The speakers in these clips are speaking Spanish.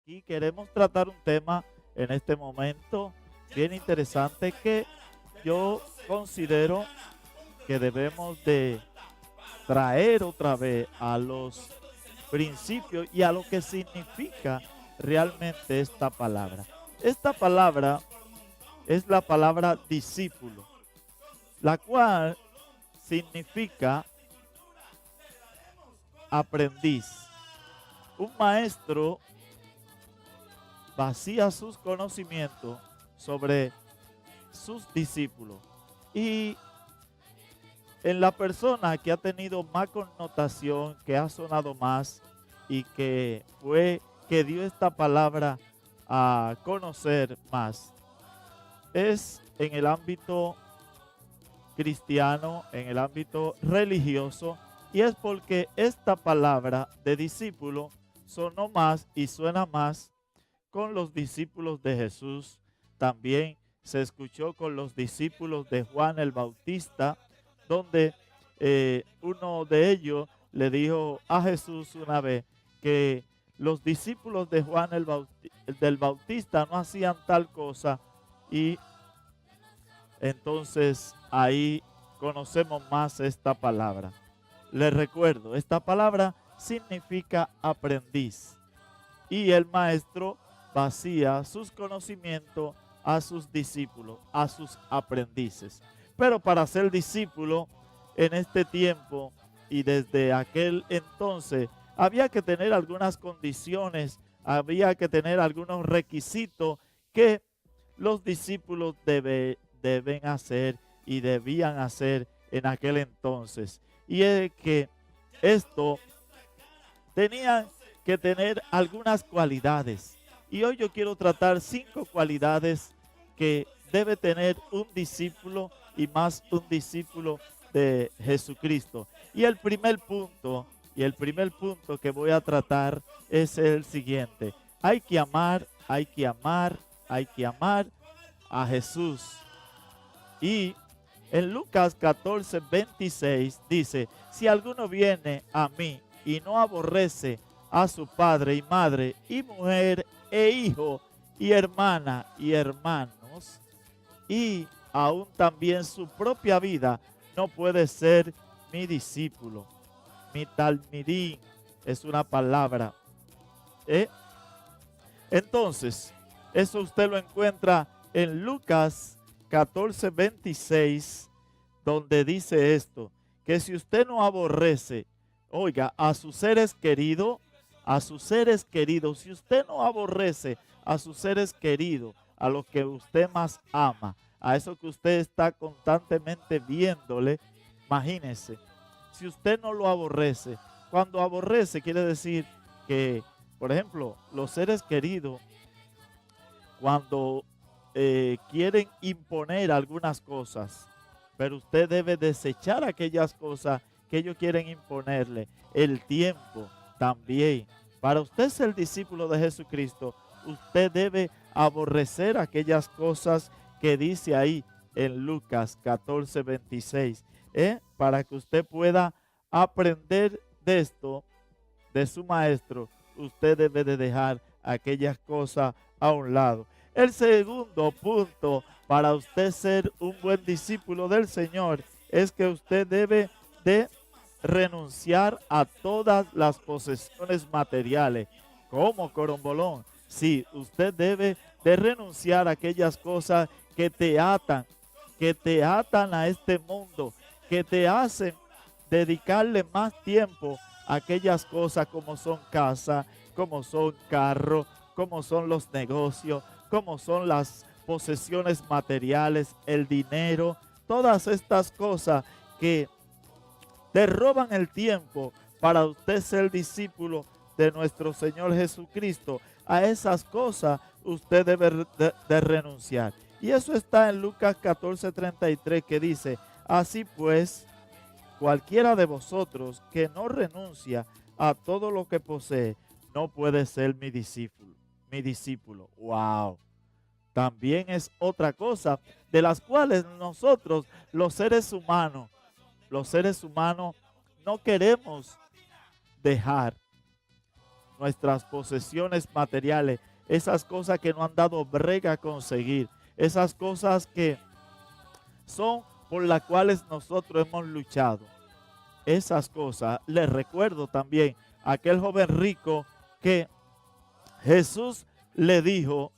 aquí queremos tratar un tema en este momento bien interesante que yo considero que debemos de traer otra vez a los principios y a lo que significa realmente esta palabra. Esta palabra es la palabra discípulo, la cual significa aprendiz. Un maestro vacía sus conocimientos sobre sus discípulos y en la persona que ha tenido más connotación, que ha sonado más y que fue que dio esta palabra a conocer más, es en el ámbito cristiano, en el ámbito religioso, y es porque esta palabra de discípulo sonó más y suena más con los discípulos de Jesús. También se escuchó con los discípulos de Juan el Bautista, donde uno de ellos le dijo a Jesús una vez que los discípulos de Juan del Bautista no hacían tal cosa, y entonces ahí conocemos más esta palabra. Les recuerdo, esta palabra significa aprendiz, y el maestro vacía sus conocimientos a sus discípulos, a sus aprendices. Pero para ser discípulo en este tiempo y desde aquel entonces, había que tener algunas condiciones, había que tener algunos requisitos que los discípulos deben hacer y debían hacer en aquel entonces. Y es que esto tenían que tener algunas cualidades. Y hoy yo quiero tratar 5 cualidades que debe tener un discípulo, y más un discípulo de Jesucristo. Y el primer punto que voy a tratar es el siguiente: hay que amar a Jesús. Y en Lucas 14:26 dice: si alguno viene a mí y no aborrece a su padre y madre y mujer e hijo y hermana y hermanos, y aún también su propia vida, no puede ser mi discípulo. Mi talmidín es una palabra. ¿eh? Entonces, eso usted lo encuentra en Lucas 14:26, donde dice esto, que si usted no aborrece, oiga, a sus seres queridos, si usted no aborrece a sus seres queridos, a los que usted más ama, a eso que usted está constantemente viéndole, imagínese, si usted no lo aborrece, cuando aborrece quiere decir que, por ejemplo, los seres queridos, cuando quieren imponer algunas cosas, pero usted debe desechar aquellas cosas que ellos quieren imponerle. El tiempo también. Para usted ser discípulo de Jesucristo, usted debe aborrecer aquellas cosas que dice ahí en Lucas 14:26, para que usted pueda aprender de esto, de su maestro. Usted debe de dejar aquellas cosas a un lado. El segundo punto para usted ser un buen discípulo del Señor es que usted debe de renunciar a todas las posesiones materiales. ¿Cómo, Corombolón? Sí, usted debe de renunciar a aquellas cosas que te atan a este mundo, que te hacen dedicarle más tiempo a aquellas cosas como son casa, como son carro, como son los negocios, como son las posesiones materiales, el dinero, todas estas cosas que te roban el tiempo para usted ser discípulo de nuestro Señor Jesucristo. A esas cosas usted debe de renunciar. Y eso está en Lucas 14:33, que dice: así pues, cualquiera de vosotros que no renuncia a todo lo que posee, no puede ser mi discípulo. Mi discípulo. Wow. También es otra cosa de las cuales nosotros, los seres humanos, no queremos dejar. nuestras posesiones materiales, esas cosas que no han dado brega a conseguir, esas cosas que son por las cuales nosotros hemos luchado. Esas cosas, les recuerdo también a aquel joven rico que Jesús le dijo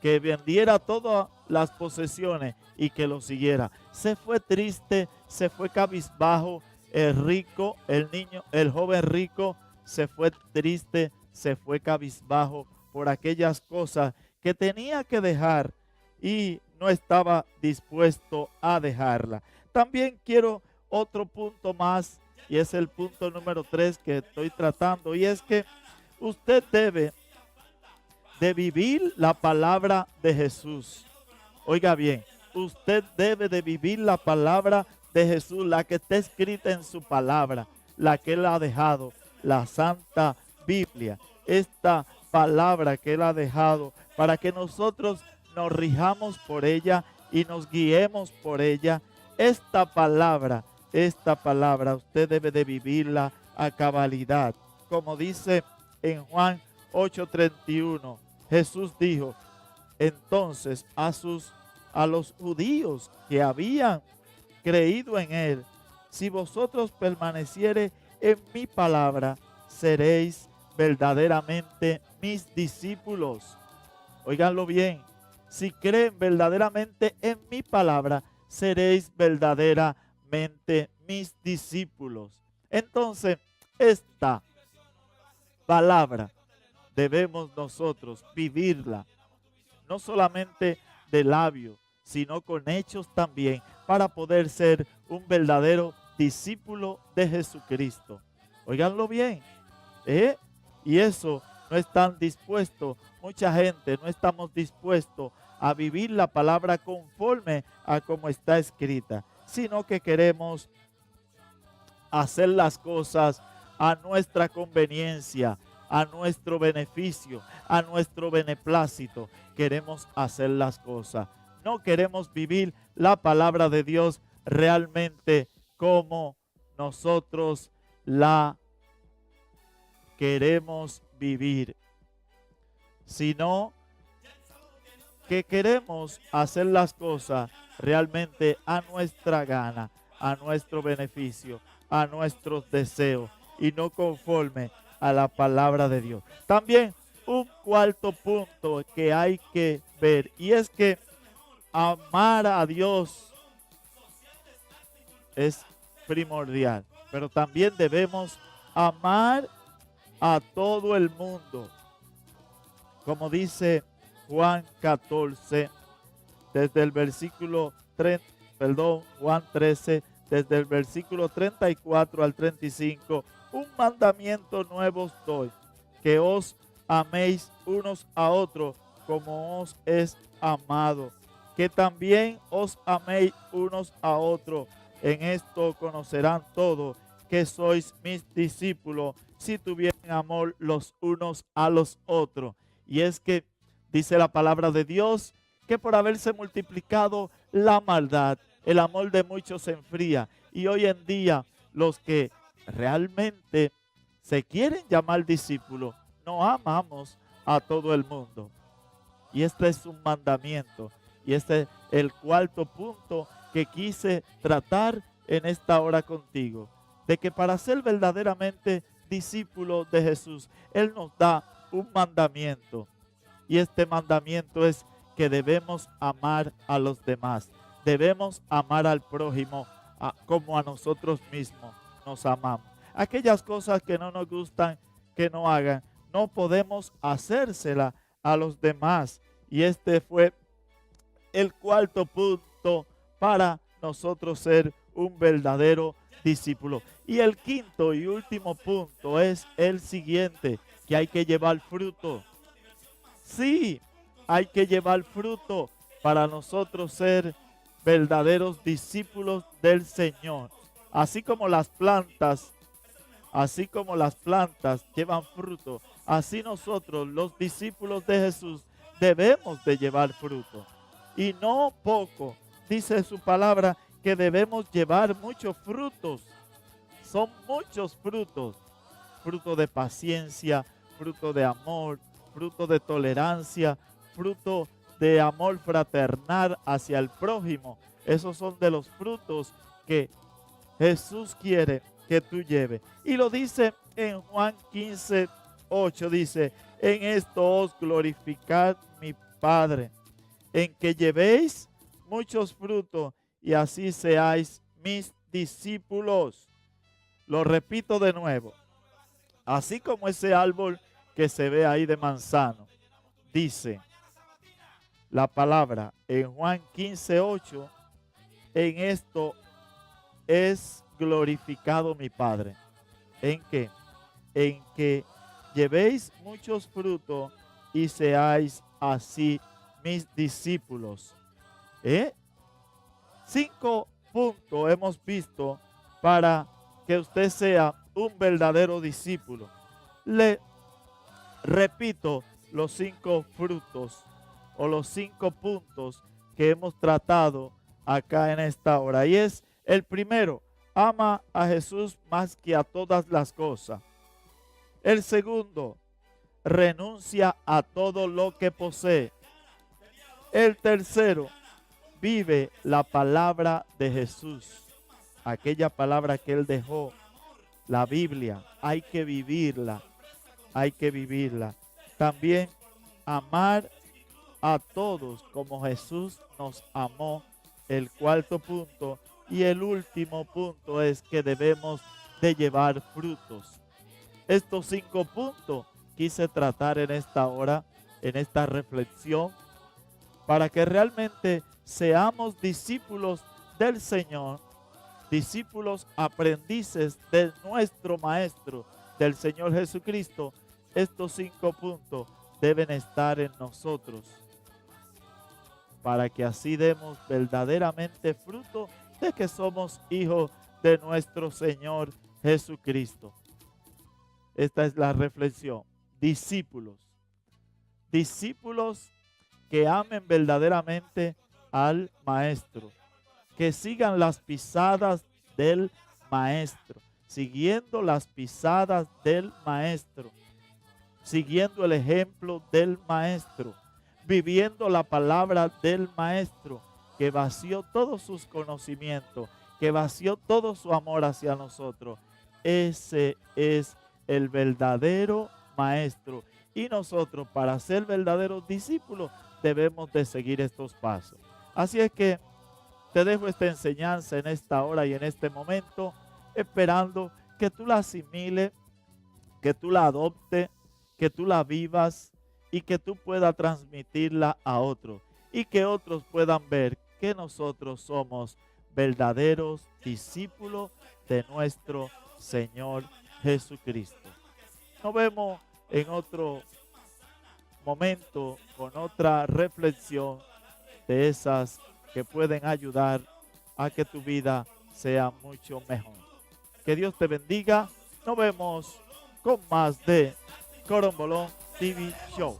que vendiera todas las posesiones y que lo siguiera. Se fue triste, se fue cabizbajo, el rico, el niño, el joven rico se fue triste, se fue cabizbajo por aquellas cosas que tenía que dejar y no estaba dispuesto a dejarla. También quiero otro punto más, y es el punto número 3 que estoy tratando, y es que usted debe de vivir la palabra de Jesús. Oiga bien, usted debe de vivir la palabra de Jesús, la que está escrita en su palabra, la que Él ha dejado, la Santa Biblia. Esta palabra que Él ha dejado para que nosotros nos rijamos por ella y nos guiemos por ella. Esta palabra usted debe de vivirla a cabalidad. Como dice en Juan 8:31, Jesús dijo entonces a los judíos que habían creído en Él: si vosotros permaneciereis en mi palabra, seréis verdaderamente mis discípulos. Óiganlo bien, si creen verdaderamente en mi palabra, seréis verdaderamente mis discípulos. Entonces, esta palabra debemos nosotros vivirla, no solamente de labios, sino con hechos también, para poder ser un verdadero discípulo de Jesucristo. Óiganlo bien, y eso no están dispuestos, mucha gente no estamos dispuestos a vivir la palabra conforme a como está escrita, sino que queremos hacer las cosas a nuestra conveniencia, a nuestro beneficio, a nuestro beneplácito. Queremos hacer las cosas. No queremos vivir la palabra de Dios realmente como nosotros la queremos vivir, sino que queremos hacer las cosas realmente a nuestra gana, a nuestro beneficio, a nuestros deseos y no conforme a la palabra de Dios. También un cuarto punto que hay que ver, y es que amar a Dios es primordial, pero también debemos amar a todo el mundo. Como dice Juan 14, desde el versículo 3, Juan 13, desde el versículo 34 al 35, un mandamiento nuevo os doy, que os améis unos a otros como os es amado, que también os améis unos a otros. En esto conocerán todos que sois mis discípulos, si tuvieren amor los unos a los otros. Y es que dice la palabra de Dios que por haberse multiplicado la maldad, el amor de muchos se enfría. Y hoy en día los que realmente se quieren llamar discípulos, no amamos a todo el mundo. Y este es un mandamiento. Y este es el cuarto punto que quise tratar en esta hora contigo. De que para ser verdaderamente discípulos de Jesús, Él nos da un mandamiento. Y este mandamiento es que debemos amar a los demás. Debemos amar al prójimo como a nosotros mismos nos amamos. Aquellas cosas que no nos gustan que no hagan, no podemos hacérsela a los demás. Y este fue el cuarto punto para nosotros ser un verdadero discípulo. Y el quinto y último punto es el siguiente, que hay que llevar fruto. Sí, hay que llevar fruto para nosotros ser verdaderos discípulos del Señor. Así como las plantas llevan fruto, así nosotros, los discípulos de Jesús, debemos de llevar fruto. Y no poco, dice su palabra, que debemos llevar muchos frutos. Son muchos frutos. Fruto de paciencia, fruto de amor, fruto de tolerancia, fruto de amor fraternal hacia el prójimo. Esos son de los frutos que Jesús quiere que tú lleves. Y lo dice en Juan 15:8, dice, en esto os glorificad mi Padre, en que llevéis muchos frutos y así seáis mis discípulos. Lo repito de nuevo, así como ese árbol que se ve ahí de manzano, dice la palabra en Juan 15:8, en esto es glorificado mi Padre. ¿En qué? En que llevéis muchos frutos y seáis así mis discípulos. 5 puntos hemos visto para que usted sea un verdadero discípulo. Le repito los 5 frutos o los 5 puntos que hemos tratado acá en esta hora. Y es el primero: ama a Jesús más que a todas las cosas. El segundo: renuncia a todo lo que posee. El tercero: vive la palabra de Jesús. Aquella palabra que Él dejó, la Biblia, hay que vivirla. Hay que vivirla. También amar a todos como Jesús nos amó. El cuarto punto. Y el último punto es que debemos de llevar frutos. Estos 5 puntos quise tratar en esta hora, en esta reflexión, para que realmente seamos discípulos del Señor, discípulos aprendices de nuestro Maestro, del Señor Jesucristo. Estos 5 puntos deben estar en nosotros, para que así demos verdaderamente fruto de que somos hijos de nuestro Señor Jesucristo. Esta es la reflexión. Discípulos. Discípulos que amen verdaderamente al Maestro, que sigan las pisadas del Maestro, siguiendo las pisadas del Maestro, siguiendo el ejemplo del Maestro, viviendo la palabra del Maestro, que vació todos sus conocimientos, que vació todo su amor hacia nosotros. Ese es el verdadero Maestro. Y nosotros, para ser verdaderos discípulos, debemos de seguir estos pasos. Así es que te dejo esta enseñanza en esta hora y en este momento, esperando que tú la asimiles, que tú la adoptes, que tú la vivas y que tú puedas transmitirla a otros. Y que otros puedan ver que nosotros somos verdaderos discípulos de nuestro Señor Jesucristo. Nos vemos en otro momento con otra reflexión de esas que pueden ayudar a que tu vida sea mucho mejor. Que Dios te bendiga. Nos vemos con más de Corombolón TV Show.